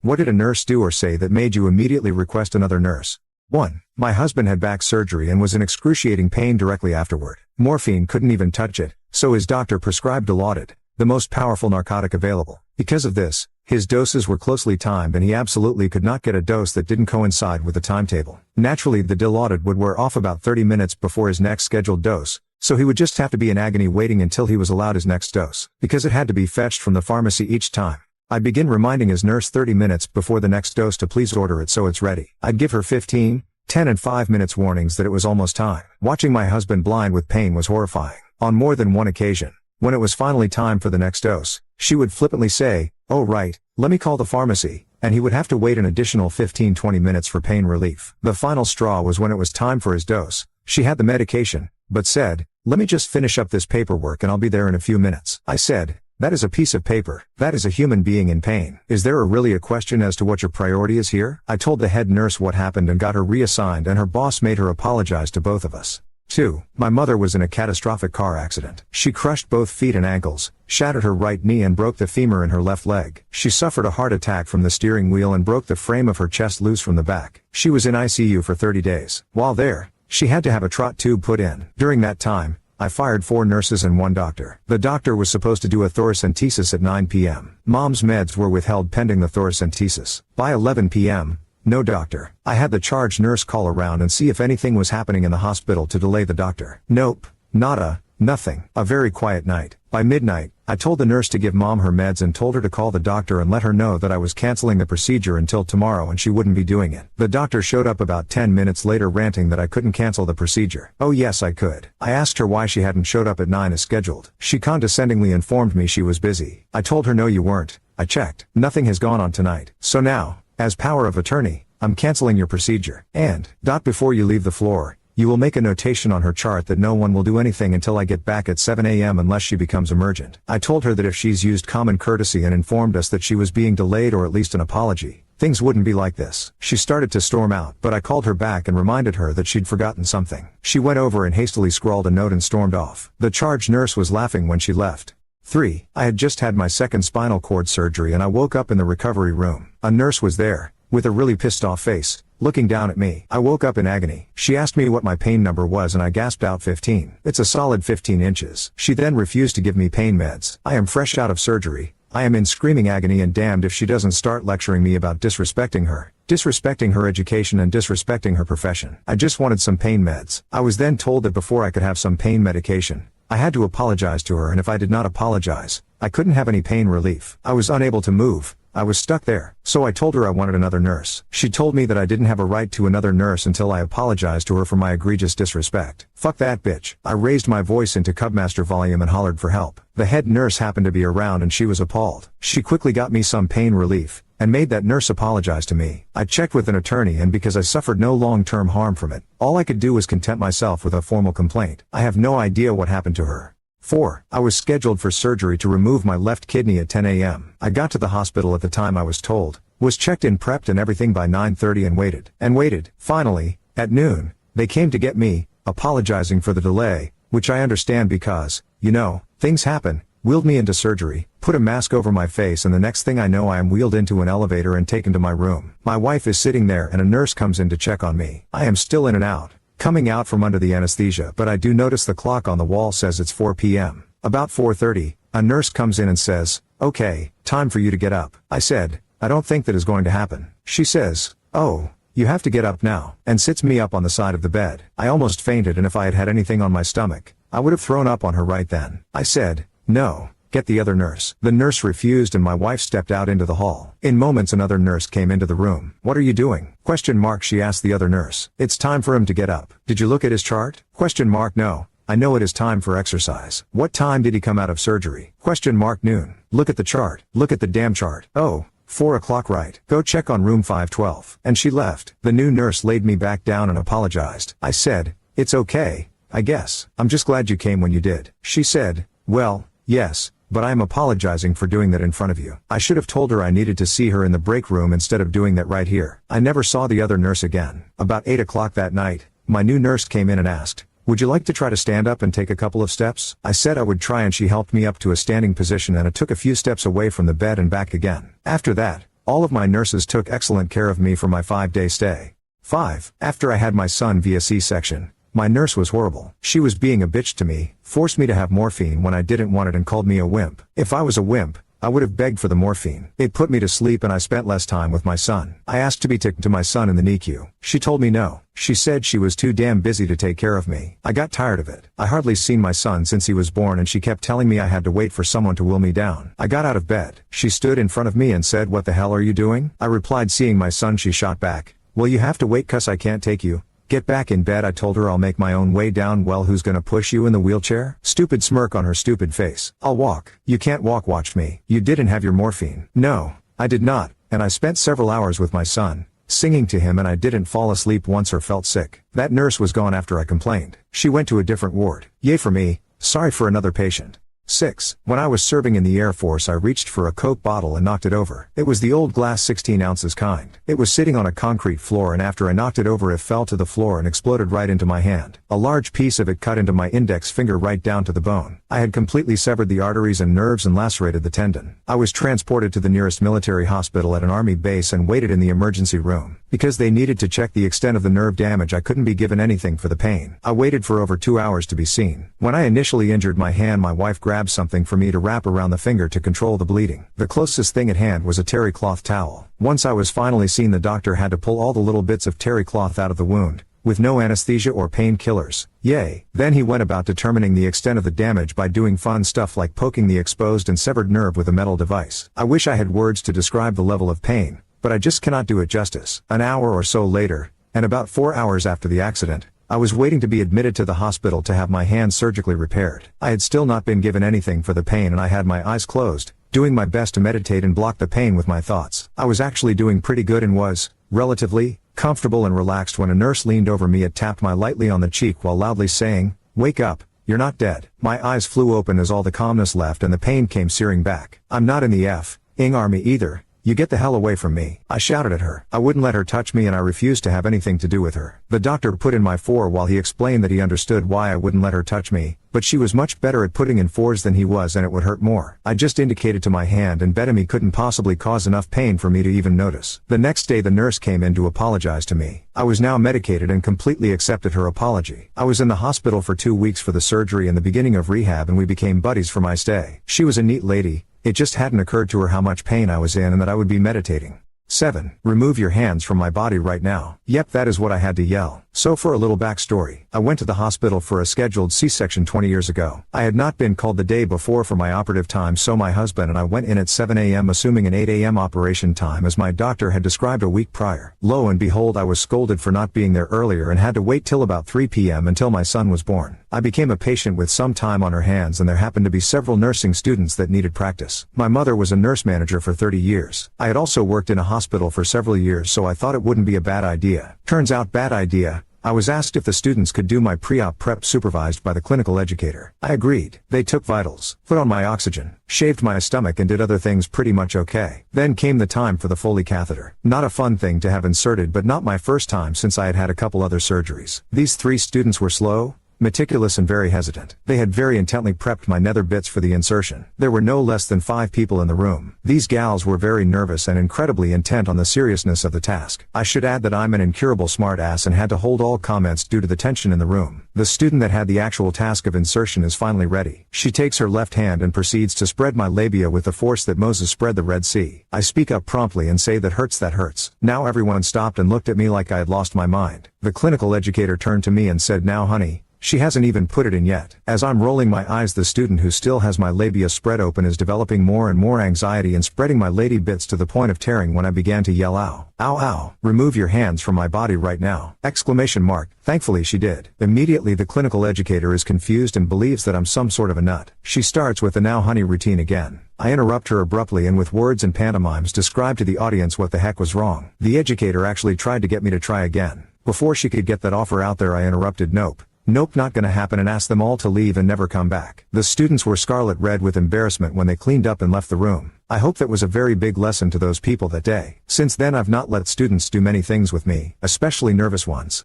What did a nurse do or say that made you immediately request another nurse? 1. My husband had back surgery and was in excruciating pain directly afterward. Morphine couldn't even touch it, so his doctor prescribed Dilaudid, the most powerful narcotic available. Because of this, his doses were closely timed and he absolutely could not get a dose that didn't coincide with the timetable. Naturally, the Dilaudid would wear off about 30 minutes before his next scheduled dose, so he would just have to be in agony waiting until he was allowed his next dose. Because it had to be fetched from the pharmacy each time, I'd begin reminding his nurse 30 minutes before the next dose to please order it so it's ready. I'd give her 15, 10 and 5 minutes warnings that it was almost time. Watching my husband blind with pain was horrifying. On more than one occasion, when it was finally time for the next dose, she would flippantly say, "Oh right, let me call the pharmacy," and he would have to wait an additional 15-20 minutes for pain relief. The final straw was when it was time for his dose. She had the medication, but said, "Let me just finish up this paperwork and I'll be there in a few minutes." I said, "That is a piece of paper. That is a human being in pain. Is there really a question as to what your priority is here?" I told the head nurse what happened and got her reassigned, and her boss made her apologize to both of us. 2. My mother was in a catastrophic car accident. She crushed both feet and ankles, shattered her right knee and broke the femur in her left leg. She suffered a heart attack from the steering wheel and broke the frame of her chest loose from the back. She was in ICU for 30 days. While there, she had to have a trot tube put in. During that time, I fired 4 nurses and 1 doctor. The doctor was supposed to do a thoracentesis at 9 p.m. Mom's meds were withheld pending the thoracentesis. By 11 p.m., no doctor. I had the charge nurse call around and see if anything was happening in the hospital to delay the doctor. Nope. Nada. Nothing. A very quiet night. By midnight, I told the nurse to give Mom her meds and told her to call the doctor and let her know that I was canceling the procedure until tomorrow and she wouldn't be doing it. The doctor showed up about 10 minutes later ranting that I couldn't cancel the procedure. Oh yes, I could. I asked her why she hadn't showed up at 9 as scheduled. She condescendingly informed me she was busy. I told her no you weren't. I checked. Nothing has gone on tonight. So now, as power of attorney, I'm canceling your procedure. And, before you leave the floor, you will make a notation on her chart that no one will do anything until I get back at 7 a.m. unless she becomes emergent. I told her that if she's used common courtesy and informed us that she was being delayed or at least an apology, things wouldn't be like this. She started to storm out, but I called her back and reminded her that she'd forgotten something. She went over and hastily scrawled a note and stormed off. The charge nurse was laughing when she left. 3. I had just had my second spinal cord surgery and I woke up in the recovery room. A nurse was there, with a really pissed off face, looking down at me. I woke up in agony. She asked me what my pain number was and I gasped out 15. It's a solid 15 inches. She then refused to give me pain meds. I am fresh out of surgery. I am in screaming agony and damned if she doesn't start lecturing me about disrespecting her education and disrespecting her profession. I just wanted some pain meds. I was then told that before I could have some pain medication, I had to apologize to her, and if I did not apologize, I couldn't have any pain relief. I was unable to move. I was stuck there. So I told her I wanted another nurse. She told me that I didn't have a right to another nurse until I apologized to her for my egregious disrespect. Fuck that bitch. I raised my voice into Cubmaster volume and hollered for help. The head nurse happened to be around and she was appalled. She quickly got me some pain relief, and made that nurse apologize to me. I checked with an attorney, and because I suffered no long-term harm from it, all I could do was content myself with a formal complaint. I have no idea what happened to her. 4. I was scheduled for surgery to remove my left kidney at 10 a.m. I got to the hospital at the time I was told, was checked in, prepped and everything by 9:30 and waited. Finally, at noon, they came to get me, apologizing for the delay, which I understand because, things happen, wheeled me into surgery, put a mask over my face, and the next thing I know I am wheeled into an elevator and taken to my room. My wife is sitting there and a nurse comes in to check on me. I am still in and out, coming out from under the anesthesia, but I do notice the clock on the wall says it's 4 p.m. About 4:30, a nurse comes in and says, "Okay, time for you to get up." I said, "I don't think that is going to happen." She says, "Oh, you have to get up now," and sits me up on the side of the bed. I almost fainted, and if I had had anything on my stomach, I would have thrown up on her right then. I said, "No, get the other nurse." The nurse refused and my wife stepped out into the hall. In moments another nurse came into the room. "What are you doing?" ? She asked the other nurse. "It's time for him to get up. Did you look at his chart?" ? "No. I know it is time for exercise." "What time did he come out of surgery?" ? "Noon." "Look at the chart." "Look at the damn chart." "Oh, 4 o'clock, right. Go check on room 512. And she left. The new nurse laid me back down and apologized. I said, "It's okay, I guess. I'm just glad you came when you did." She said, "Well, yes, but I am apologizing for doing that in front of you. I should have told her I needed to see her in the break room instead of doing that right here." I never saw the other nurse again. About 8 o'clock that night, my new nurse came in and asked, "Would you like to try to stand up and take a couple of steps?" I said I would try, and she helped me up to a standing position and I took a few steps away from the bed and back again. After that, All of my nurses took excellent care of me for my 5-day stay. 5. After I had my son via C-section, my nurse was horrible. She was being a bitch to me, forced me to have morphine when I didn't want it and called me a wimp. If I was a wimp, I would have begged for the morphine. It put me to sleep and I spent less time with my son. I asked to be taken to my son in the NICU. She told me no. She said she was too damn busy to take care of me. I got tired of it. I hardly seen my son since he was born and she kept telling me I had to wait for someone to will me down. I got out of bed. She stood in front of me and said, "What the hell are you doing?" I replied, seeing my son. She shot back, "Well, you have to wait 'cause I can't take you. Get back in bed." I told her I'll make my own way down. "Well, who's gonna push you in the wheelchair?" Stupid smirk on her stupid face. "I'll walk." "You can't walk." "Watch me." "You didn't have your morphine." "No, I did not, and I spent several hours with my son, singing to him, and I didn't fall asleep once or felt sick." That nurse was gone after I complained. She went to a different ward. Yay for me, sorry for another patient. 6. When I was serving in the Air Force, I reached for a Coke bottle and knocked it over. It was the old glass 16 ounces kind. It was sitting on a concrete floor, and after I knocked it over, it fell to the floor and exploded right into my hand. A large piece of it cut into my index finger right down to the bone. I had completely severed the arteries and nerves and lacerated the tendon. I was transported to the nearest military hospital at an army base and waited in the emergency room. Because they needed to check the extent of the nerve damage, I couldn't be given anything for the pain. I waited for over 2 hours to be seen. When I initially injured my hand, my wife grabbed something for me to wrap around the finger to control the bleeding. The closest thing at hand was a terry cloth towel. Once I was finally seen, the doctor had to pull all the little bits of terry cloth out of the wound, with no anesthesia or painkillers. Yay. Then he went about determining the extent of the damage by doing fun stuff like poking the exposed and severed nerve with a metal device. I wish I had words to describe the level of pain, but I just cannot do it justice. An hour or so later, and about 4 hours after the accident, I was waiting to be admitted to the hospital to have my hand surgically repaired. I had still not been given anything for the pain, and I had my eyes closed, doing my best to meditate and block the pain with my thoughts. I was actually doing pretty good and was, relatively, comfortable and relaxed when a nurse leaned over me and tapped me lightly on the cheek while loudly saying, "Wake up, you're not dead." My eyes flew open as all the calmness left and the pain came searing back. "I'm not in the F-ing Army either. You get the hell away from me," I shouted at her. I wouldn't let her touch me and I refused to have anything to do with her. The doctor put in my 4 while he explained that he understood why I wouldn't let her touch me, but she was much better at putting in 4s than he was and it would hurt more. I just indicated to my hand and bet him he couldn't possibly cause enough pain for me to even notice. The next day the nurse came in to apologize to me. I was now medicated and completely accepted her apology. I was in the hospital for 2 weeks for the surgery and the beginning of rehab, and we became buddies for my stay. She was a neat lady. It just hadn't occurred to her how much pain I was in and that I would be meditating. 7. Remove your hands from my body right now. Yep, that is what I had to yell. So for a little backstory, I went to the hospital for a scheduled C-section 20 years ago. I had not been called the day before for my operative time, so my husband and I went in at 7 a.m. assuming an 8 a.m. operation time as my doctor had described a week prior. Lo and behold, I was scolded for not being there earlier and had to wait till about 3 p.m. until my son was born. I became a patient with some time on her hands, and there happened to be several nursing students that needed practice. My mother was a nurse manager for 30 years. I had also worked in a hospital for several years, so I thought it wouldn't be a bad idea. Turns out, bad idea. I was asked if the students could do my pre-op prep supervised by the clinical educator. I agreed. They took vitals, put on my oxygen, shaved my stomach and did other things pretty much okay. Then came the time for the Foley catheter. Not a fun thing to have inserted, but not my first time since I had had a couple other surgeries. These 3 students were slow, meticulous and very hesitant. They had very intently prepped my nether bits for the insertion. There were no less than 5 people in the room. These gals were very nervous and incredibly intent on the seriousness of the task. I should add that I'm an incurable smartass and had to hold all comments due to the tension in the room. The student that had the actual task of insertion is finally ready. She takes her left hand and proceeds to spread my labia with the force that Moses spread the Red Sea. I speak up promptly and say, "That hurts, that hurts." Now everyone stopped and looked at me like I had lost my mind. The clinical educator turned to me and said, "Now honey, she hasn't even put it in yet." As I'm rolling my eyes, the student who still has my labia spread open is developing more and more anxiety and spreading my lady bits to the point of tearing when I began to yell, "Ow, ow, ow, remove your hands from my body right now!" Exclamation mark. Thankfully she did. Immediately the clinical educator is confused and believes that I'm some sort of a nut. She starts with the "Now honey" routine again. I interrupt her abruptly and with words and pantomimes describe to the audience what the heck was wrong. The educator actually tried to get me to try again. Before she could get that offer out there, I interrupted, "Nope. Nope, not gonna happen," and asked them all to leave and never come back. The students were scarlet red with embarrassment when they cleaned up and left the room. I hope that was a very big lesson to those people that day. Since then I've not let students do many things with me, especially nervous ones.